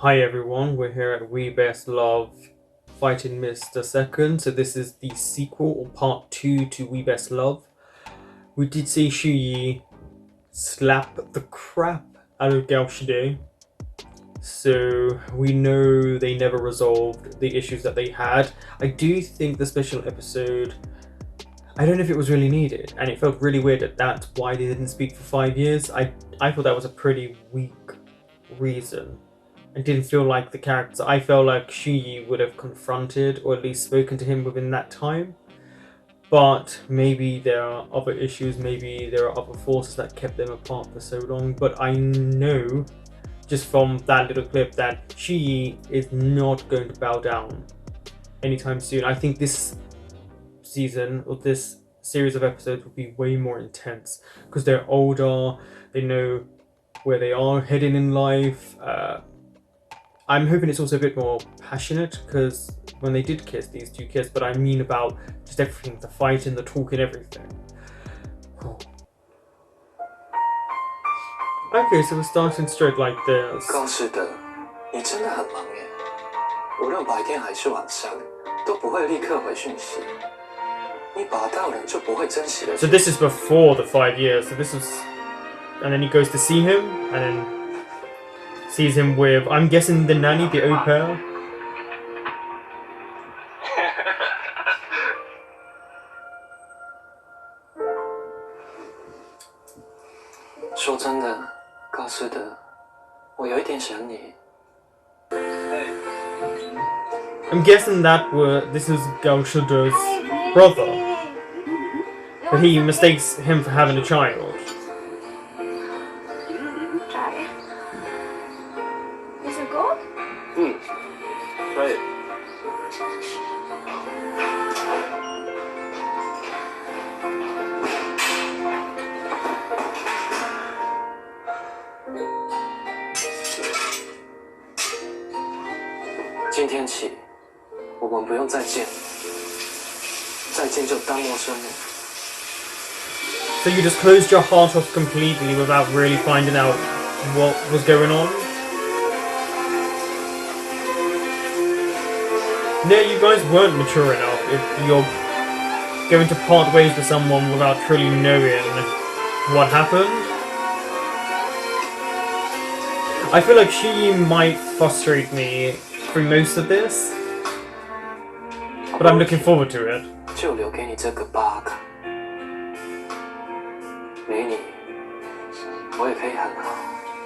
Hi everyone, we're here at We Best Love Fighting Mr. Second. So this is the sequel or part 2 to We Best Love. We did see Shuyi slap the crap out of Gaoshide. So we know they never resolved the issues that they had. I do think the special episode, I don't know if it was really needed, and it felt really weird that that's why they didn't speak for 5 years. I thought that was a pretty weak reason. I didn't feel like the character. I felt like Shuyi would have confronted or at least spoken to him within that time. But maybe there are other issues, maybe there are other forces that kept them apart for so long. But I know, just from that little clip, that Shuyi is not going to bow down anytime soon. I think this season, or this series of episodes, will be way more intense because they're older, they know where they are heading in life. I'm hoping it's also a bit more passionate because when they did kiss, these two kissed, but I mean about just everything, the fighting, the talking, everything. Oh. Okay, so we're starting straight like this. 高师德，你真的很忙耶，无论白天还是晚上，都不会立刻回讯息。你拔到了就不会珍惜了。 So this is before the 5 years. So this was, and then he goes to see him, and then sees him with, I'm guessing, the nanny, the au pair. 说真的，高师德，我有一点想你。 I'm guessing this is Gao Shuda's brother, but he mistakes him for having a child. 可以。今天起，我们不用再见，再见就当陌生人。 So you just closed your heart off completely without really finding out what was going on? No, you guys weren't mature enough if you're going to part ways with someone without truly knowing what happened. I feel like she might frustrate me through most of this, but I'm looking forward to it. 就留给你这个baaaaaack，没你，我也可以很好。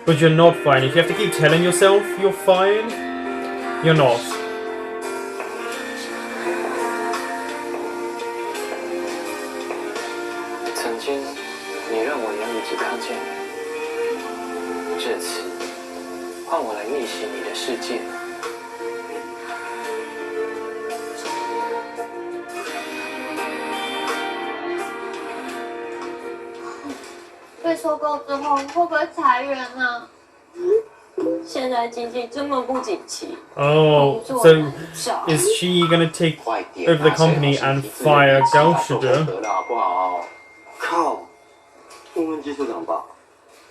But you're not fine. If you have to keep telling yourself you're fine, you're not. 曾经，你让我眼里只看见你，这次换我来逆袭你的世界。 被收购之后会不会裁员呢？现在经济这么不景气。 Oh, so is she gonna take over the company and fire Gao Shuda? 靠！问问技术长吧。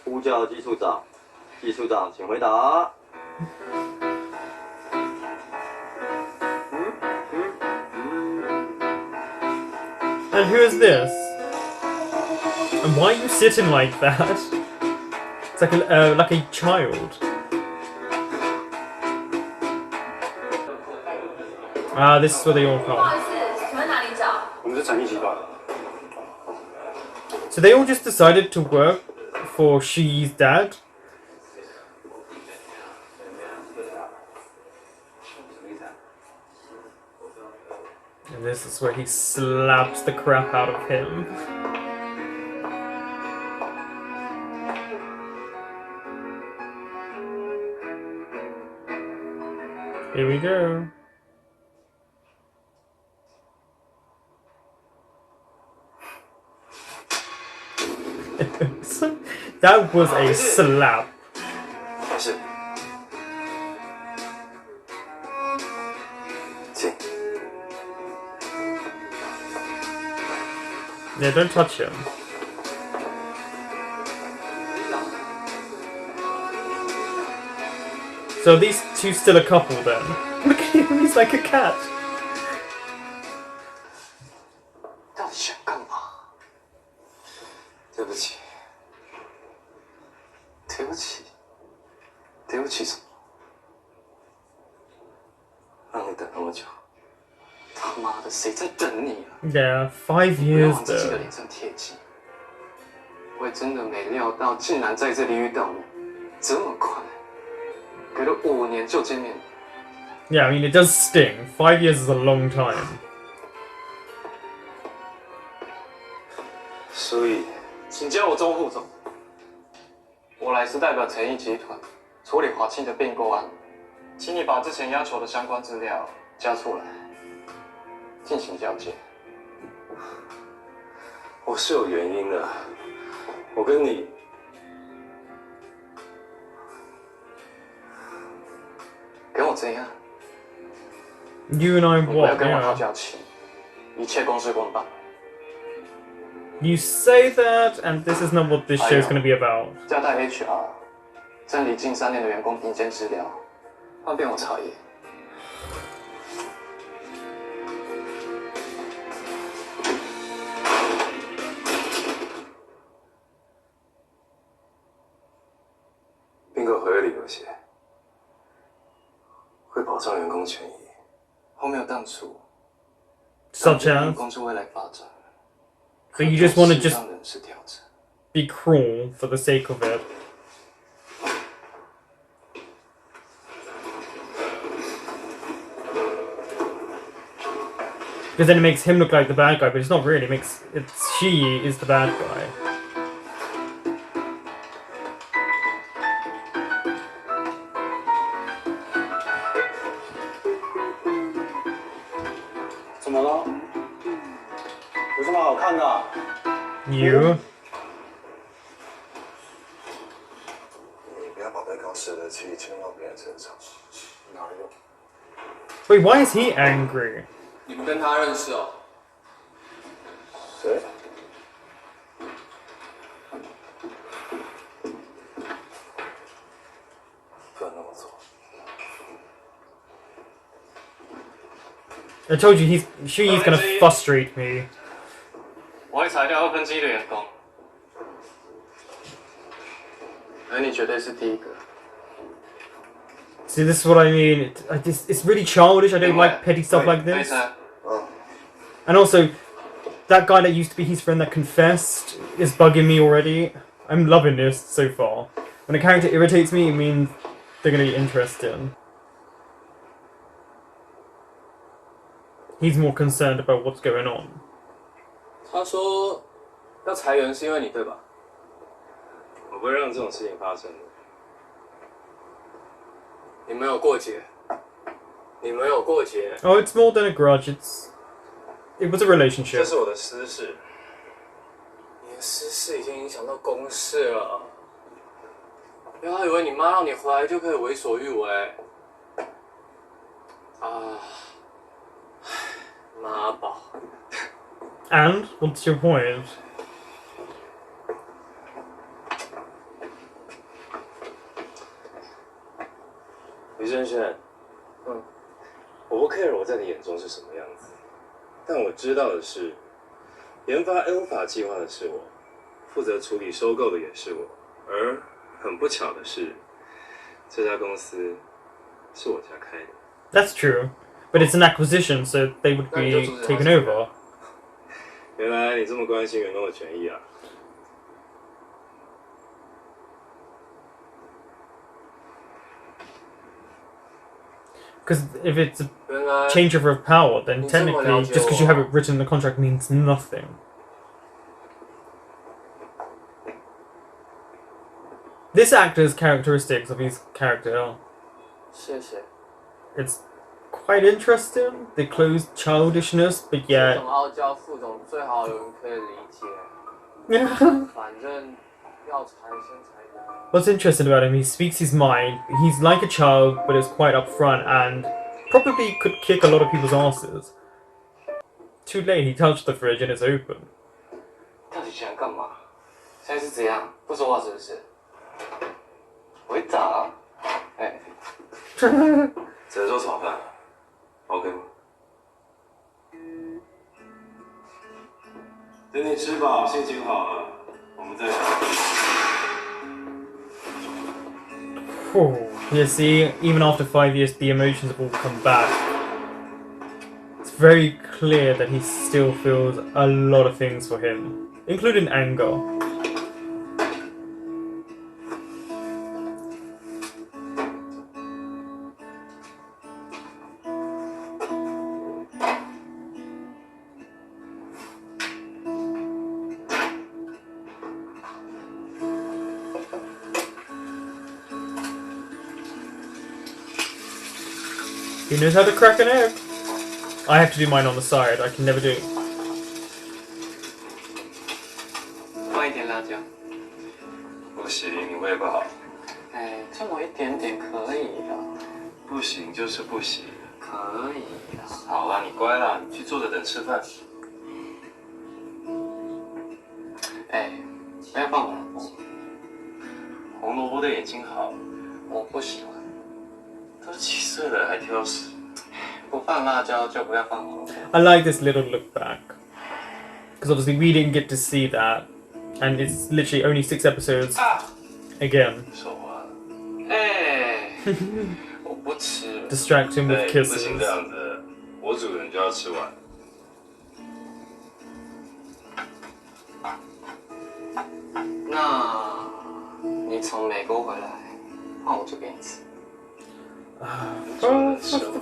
呼叫技术长，技术长，请回答。And who is this? And why are you sitting like that? It's like a child. Ah, this is where they all come. So they all just decided to work for Shi's dad. And this is where he slaps the crap out of him. Here we go. That was a slap. Yeah, don't touch him. So are these two still a couple then? Look at him, he's like a cat. 到底想干嘛？对不起，对不起，对不起什么？让你等那么久，他妈的，谁在等你啊？ Yeah, 5不要 years 往自己的 though. 脸上贴金。我也真的没料到，竟然在这里遇到你，这么快，隔了5年就见面。 Yeah, I mean, it does sting. 5 years is a long time. 所以，请叫我周副总。我来是代表诚毅集团处理华庆的并购案，请你把之前要求的相关资料交出来，进行交接。我是有原因的，我跟你。 跟我这样， You and I 你不要 what? 跟我讨 Yeah. 交情，一切公事公办。 You say that, and this is not what this show is going to be about. 交代 HR 整理近3年的员工评鉴资料，方便我查验。并购合约里有写，会保障员工权益，后面有淡出。 Such as, 公司未来发展。 so you just want to 适 just 当人事调整。 be cruel for the sake of it. Because then it makes him look like the bad guy, but it's not really. It makes she is the bad guy. 怎么了？有什么好看的？ You. 你不要把被告示的气牵到别人身上，哪有？ Wait, why is he angry? 你不跟他认识哦？谁？不能那么做。 I told you she's gonna frustrate me. 我会裁掉2分之1的员工，而你绝对是第一个。 See, this is what I mean. It's really childish. I don't like petty stuff like this. And also, that guy that used to be his friend that confessed is bugging me already. I'm loving this so far. When a character irritates me, it means they're gonna be interesting. He's more concerned about what's going on. 他说要裁员是因为你对吧？我不会让这种事情发生的。你没有过节，你没有过节。 Oh, it's more than a grudge. It was a 这 relationship. 是我的私事。你的私事已经影响到公事了，不要以为你妈让你回来就可以为所欲为。啊，妈宝。 And what's your point? 李轩轩，我不 care 我在你眼中是什么样子，但我知道的是，研发 Alpha 计划的是我，负责处理收购的也是我，而很不巧的是，这家公司是我家开的。 That's true. But it's an acquisition, so they would be taken over. 原来你这么关心员工的权益啊！ Because if it's a 原来 changeover of power, then 你这么了 technically, 解 just because 我。 you have it written in the contract means nothing. This actor's characteristics of his character, 谢谢。 it's quite interesting. The closed childishness, but 副 yet 总傲娇，副总最好有人可以理解。反正要裁先裁的。 what's interesting about him, he speaks his mind. He's like a child, but is quite upfront and probably could kick a lot of people's asses. Too late, he touched the fridge and it's open. 到底想干嘛？现在是怎样？不说话是不是？我会打啊！哎，只能说炒饭，OK 吗？等你吃饱，心情好了，我们再聊。Oh, you see, even after 5 years, the emotions have all come back. It's very clear that he still feels a lot of things for him, including anger. He knows how to crack an egg. I have to do mine on the side. I can never do. 放一点辣椒。不行，你胃不好。哎，这么一点点可以的。不行就是不行。可以的。好啦，你乖啦，你去坐着等吃饭。哎，不要放红萝卜。红萝卜的眼睛好，我不喜欢。都几岁了还挑食。不放辣椒就不要放红萝卜。I like this little look back. Because obviously we didn't get to see that. And it's literally only 6 episodes. Again. 说话了。哎，我不吃了。 Distract him with 对，不 kisses. 行这样子，我主人就要吃完。那你从美国回来，换我煮给你吃。主人吃了，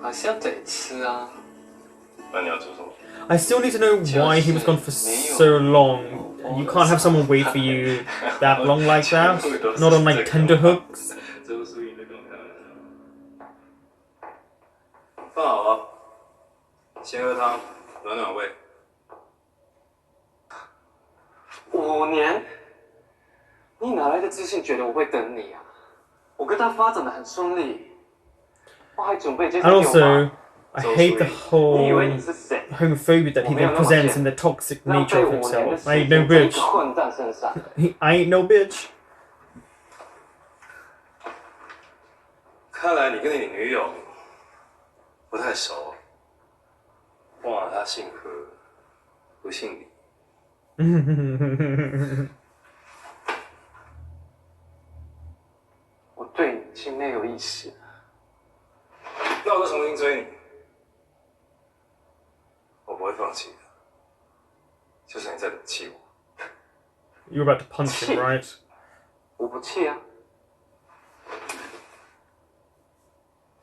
还是要得吃啊。那你要煮什么？ I still need to know why he was gone for so long. You can't have someone wait for you that long like that. Not on like tender hooks. 这不属于你在跟我开玩笑。放好了，先喝汤，暖暖胃。 5年？你哪来的自信，觉得我会等你啊？我跟他发展的很顺利，我还准备接受 And 电话。 also, I hate the 你以 whole 为你是谁？ homophobia that he then presents and the toxic 浪 nature 费 of 5年的 himself. I 时 ain't 间 no 在一 bitch. 个混蛋身上。I ain't no bitch. 看来你跟你女友不太熟。哇，她姓何，不姓李。我对你已经没有意思了。那我就重新追你，我不会放弃的。就算你再怎么气我。 You're about to punch him, right? 我不气啊。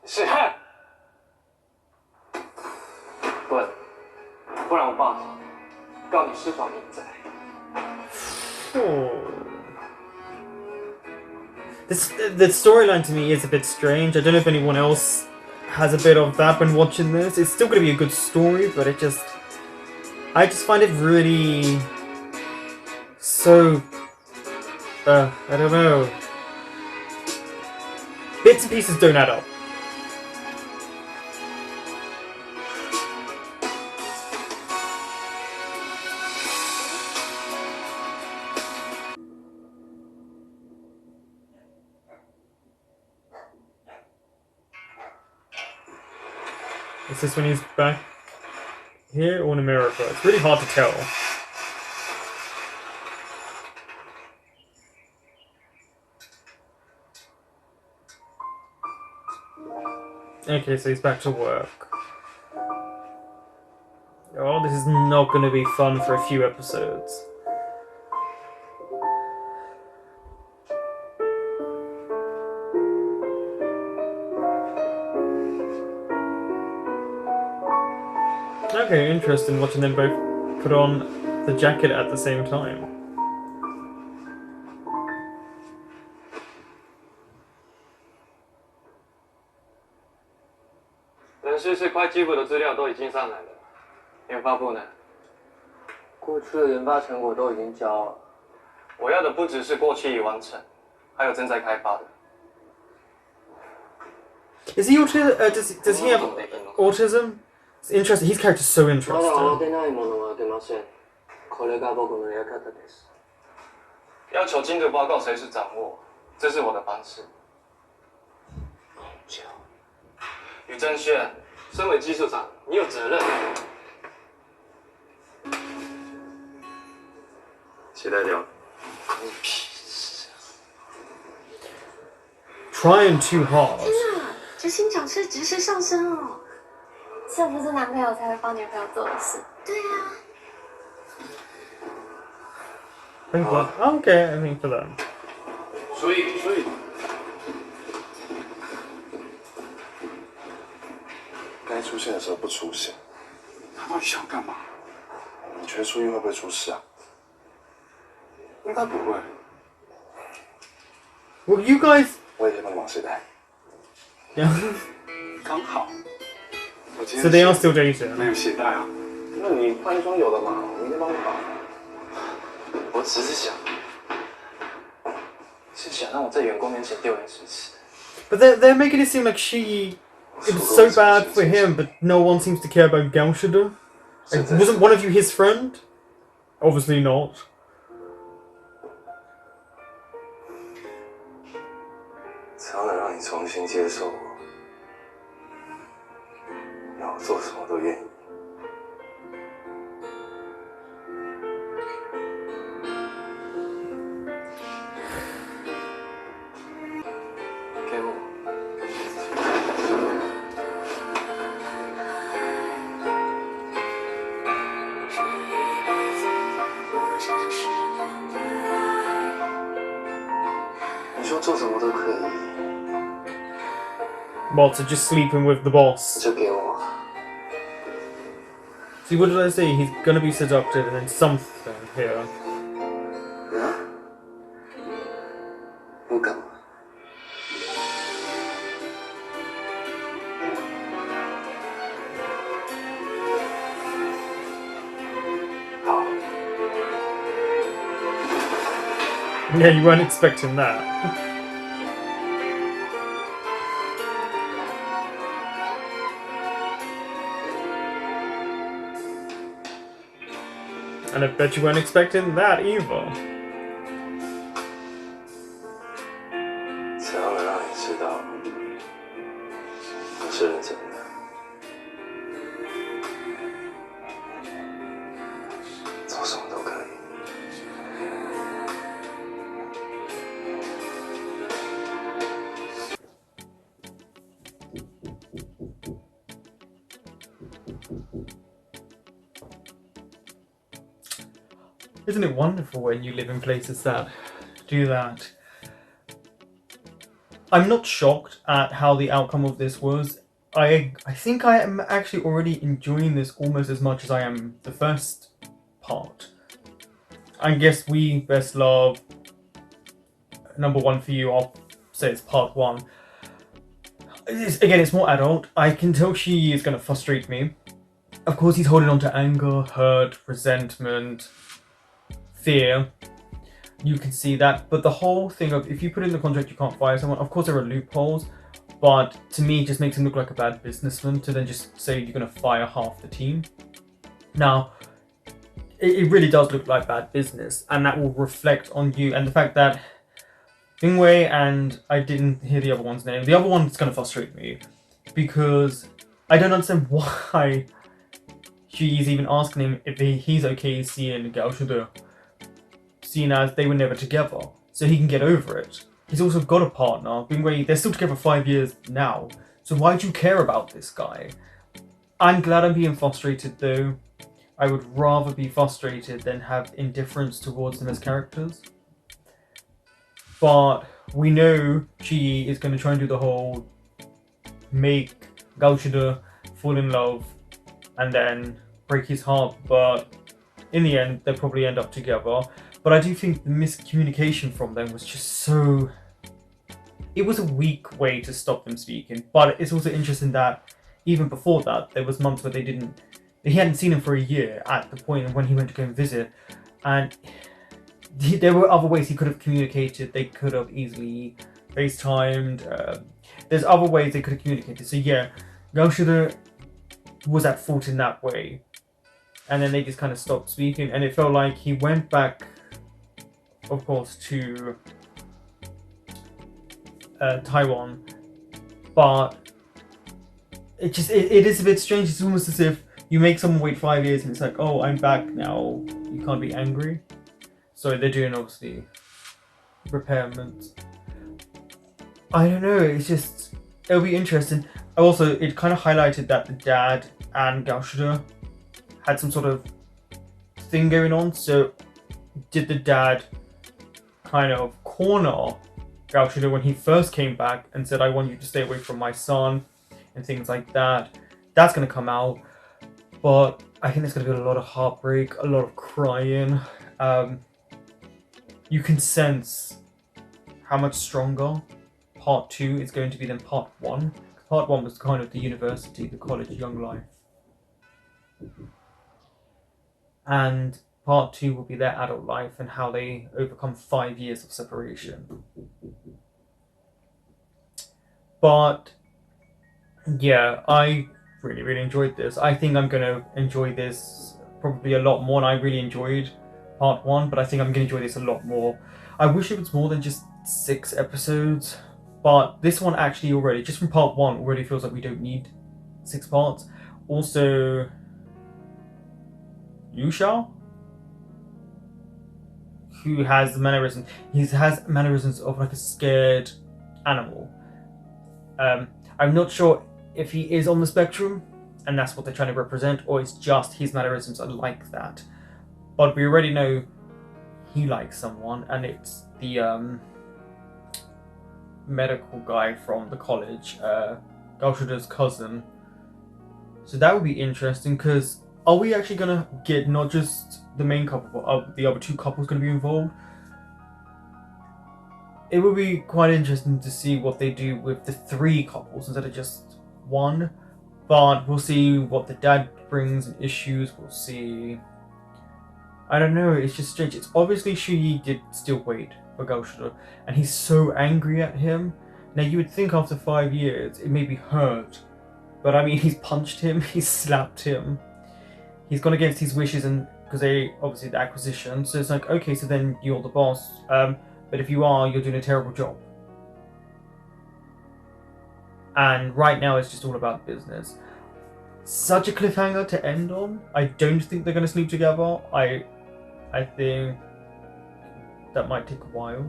是。不然我报警，告你私闯民宅。 Oh. The storyline to me is a bit strange. I don't know if anyone else has a bit of that when watching this. It's still going to be a good story, but I just find it really so I don't know. Bits and pieces don't add up. Is this when he's back here or in America? It's really hard to tell. Okay, so he's back to work. Oh, this is not going to be fun for a few episodes. Okay, interesting watching them both put on the jacket at the same time. 人事是会计部的资料都已经上来了，研发部呢？过去的研发成果都已经交了。我要的不只是过去已完成，还有正在开发的。 Is he does he have autism? It's interesting. His character's so まだ interesting. 慌てないものは出ません。これが僕のやり方です。要求进度报告随时掌握，这是我的方式。于正炫，身为技术长，你有责任。期待掉。关你屁事！ Trying too hard. 天哪，执行长是直升上升哦。这不是男朋友才会帮女朋友做的事。对啊。I think for, okay, I think for them. 所以，该出现的时候不出现，他到底想干嘛？你觉得初一会不会出事啊？应该不会。 Well, you guys. 我也可以帮你忙谁带。 Yeah. 刚好。我今 So 天 they are still dating. 没有鞋带啊。那你换一双有的嘛，我明天帮你绑。我只是想让我在员工面前丢脸失耻。 But they're making it seem like it was so bad for him, but no one seems to care about Gaoshida. Like, wasn't one of you his friend? Obviously not. 只要能让你重新接受我，那我做什么都愿意。给我。你说做什么都可以， What, so just sleeping with the boss? 就给我。 See, what did I say? He's gonna be seductive and then something here. 不干嘛？好， Yeah, you weren't expecting that. And I bet you weren't expecting that either. 只要能让你知道我是认真的，做什么都可以。 Isn't it wonderful when you live in places that do that? I'm not shocked at how the outcome of this was. I think I am actually already enjoying this almost as much as I am the first part. I guess We Best Love, number one for you, I'll say it's part one. Again, it's more adult. I can tell she is going to frustrate me. Of course, he's holding on to anger, hurt, resentment, fear. You can see that, but the whole thing of if you put in the contract you can't fire someone, of course there are loopholes, but to me it just makes him look like a bad businessman to then just say you're going to fire half the team. Now, it really does look like bad business, and that will reflect on you, and the fact that Bingwei and I didn't hear the other one's name. The other one's going to frustrate me because I don't understand why she's even asking him if he's okay seeing Gaoshida, seeing as they were never together, so he can get over it. He's also got a partner. Bingwei, they're still together 5 years now, so why do you care about this guy? I'm glad I'm being frustrated though. I would rather be frustrated than have indifference towards them as characters. But we know she is going to try and do the whole make Gaoshida fall in love and then break his heart, but in the end they'll probably end up together. But I do think the miscommunication from them was just so... It was a weak way to stop them speaking, but it's also interesting that even before that there was months where he hadn't seen him for a year at the point when he went to go and visit, and there were other ways he could have communicated. They could have easily FaceTimed. There's other ways they could have communicated. So yeah, Gaoshida was at fault in that way. And then they just kind of stopped speaking, and it felt like he went back, of course, to Taiwan, but it is a bit strange. It's almost as if you make someone wait 5 years and it's like, oh, I'm back now. You can't be angry. So they're doing obviously repairment. I don't know. It's just it'll be interesting. Also, it kind of highlighted that the dad and Gaoshida had some sort of thing going on. So did the dad kind of corner Gaoshida when he first came back and said, I want you to stay away from my son and things like that? That's going to come out. But I think there's going to be a lot of heartbreak, a lot of crying. You can sense how much stronger part 2 is going to be than part 1. Part 1 was kind of the university, the college, young life. And part 2 will be their adult life and how they overcome 5 years of separation. But yeah, I really enjoyed this. I think I'm going to enjoy this probably a lot more, and I really enjoyed part 1, but I think I'm going to enjoy this a lot more. I wish it was more than just 6 episodes, but this one actually already, just from part 1, already feels like we don't need 6 parts. Also, Yusha, who has the mannerisms, he has mannerisms of like a scared animal. I'm not sure if he is on the spectrum and that's what they're trying to represent, or it's just his mannerisms are like that. But we already know he likes someone, and it's the medical guy from the college, Gaoshida's cousin. So that would be interesting, because are we actually going to get not just the main couple, but the other 2 couples going to be involved? It would be quite interesting to see what they do with the 3 couples instead of just 1. But we'll see what the dad brings and issues. We'll see. I don't know, it's just strange. It's obviously Shuyi did still wait for Gaoshida, and he's so angry at him. Now you would think after 5 years it may be hurt, but I mean, he's punched him, he's slapped him, he's gone against his wishes, and because they obviously the acquisition. So it's like, okay, so then you're the boss. But if you are, you're doing a terrible job. And right now it's just all about business. Such a cliffhanger to end on. I don't think they're going to sleep together. I think that might take a while.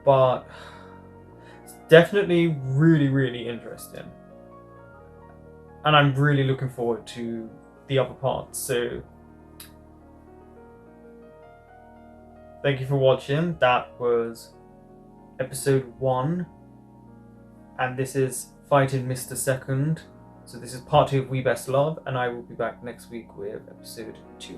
But it's definitely really interesting. And I'm really looking forward to the other parts. So thank you for watching. That was episode 1. And this is Fighting Mr. Second. So this is part 2 of We Best Love, and I will be back next week with episode 2.